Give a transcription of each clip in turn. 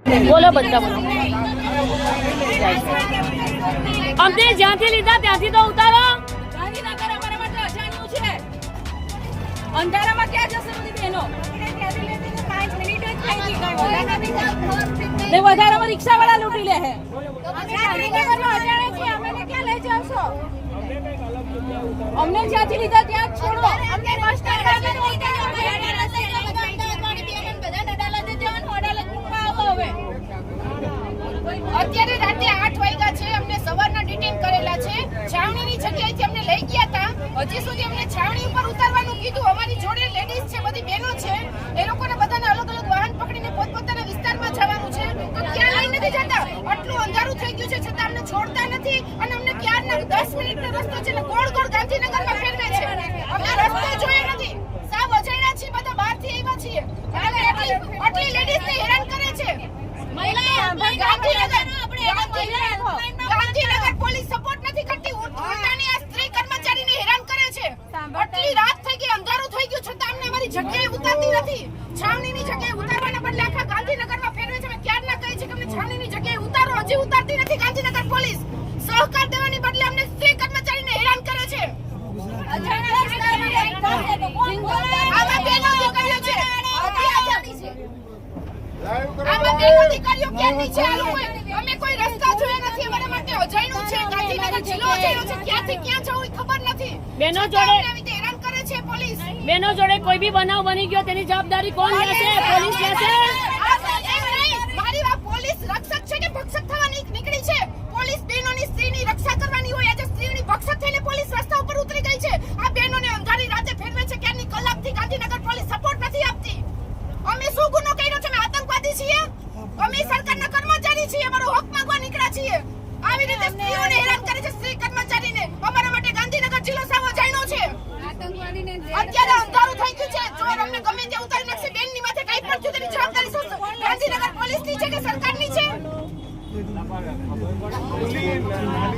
બોલો બધા બોલો. અમને જ્યાંથી લીધા ત્યાંથી તો ઉતારો. ગાંધીનગર અમારા માટે અજાણ્યું છે. અંધારામાં ક્યાં જશે બધી બહેનો? વધારામાં રિક્ષા વાળા લૂંટી લે છે. અમને જ્યાંથી લીધા ત્યાં જ છોડો. અમને બસ અત્યારે રાતે 8 વાગ્યા છે. અમને સવારના ડિટેન કરેલા છે. છાવણીની જગ્યાએથી અમને લઈ ગયા હતા. હજી સુધી અમને છાવણી ઉપર ઉતારવાનું કીધું. અમારી જોડે લેડીઝ છે, બધી બહેનો છે. એ લોકોને બધાને અલગ અલગ વાહન પકડીને પોતપોતાના વિસ્તારમાં જવાનું છે. તો ક્યાં લઈ નથી જતા. આટલું અંધારું થઈ ગયું છે છતાં અમને છોડતા નથી. અને અમને ક્યારના 10 મિનિટનો રસ્તો છે ને ગોળ ગોળ ગાંધીનગરમાં ફેરવે છે. અમે રસ્તો જોયો નથી. સાવ અજાણ્યા છીએ, બધા બહારથી આવ્યા છીએ. અને આટલી લેડીઝને હેરાન કરે છે. ગાંધીનગર પોલીસ સપોર્ટ નથી કરતી. ઉલટાની આ સ્ત્રી કર્મચારીને હેરાન કરે છે. આટલી રાત થઈ ગઈ, અંધારું થઈ ગયું છતાં અમને અમારી જગ્યાએ ઉતારતી નથી. છાવણીની જગ્યાએ ઉતારવાના બદલે આખા ગાંધીનગરમાં ફેરવે છે. અમે ક્યારના કહે છે કે અમને છાવણીની જગ્યાએ ઉતારો. હજી ઉતારતી નથી ગાંધીનગર પોલીસ. સહકાર દેવાની બદલે અમને સ્ત્રી કર્મચારીને હેરાન કરે છે. આમાં બેનો દીકરીઓ છે. આમાં બેનો દીકરીઓ ક્યાંની છે? અમે કોઈ રસ્તા જોયા નથી. અમારા માટે અજાણ્યું છે. ગાંધીનગર જિલ્લો અજાણ્યો છે. ક્યાંથી ક્યાં જવું એ ખબર નથી. બેનો જોડે હેરાન કરે છે પોલીસ. બેનો જોડે કોઈ બી બનાવ બની ગયો તેની જવાબદારી કોણ લેશે? પોલીસ લેશે. મારી વાત પોલીસ રક્ષક છે કે ભક્ષક થવા નીકળી છે? પોલીસ બહેનોની સ્ત્રીની રક્ષા કરવાની હોય. આજે સ્ત્રીની ભક્ષક થઈને પોલીસ રસ્તા ઉપર ઉતરી ગઈ છે. આ બહેનોને અંધારી રાતે ફેરવે છે. ક્યાંની કલાકથી ગાંધીનગર પોલીસ સપોર્ટ નથી આપતી. અમે શું ગુનો કર્યો છે? અમે આતંકવાદી છીએ? અમે સરકારના કર્મચારી છીએ. અમારો હક માંગવા નીકળ્યા છીએ. આવી રીતે સ્ત્રીઓને હેરાન કરે છે. સ્ત્રી કર્મચારીને. અમારા માટે ગાંધીનગર જિલ્લો સાવ જાણ્યો છે. અત્યારે અંધારું થઈ ગયું છે. ચોર અમને ગમે ત્યાં ઉતારી નાખશે. બેનની માથે કઈ પણ થયું તેની જવાબદારી શું? ગાંધીનગર પોલીસની છે કે સરકારની છે?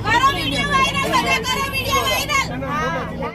કરો વિડિયો વાયરલ.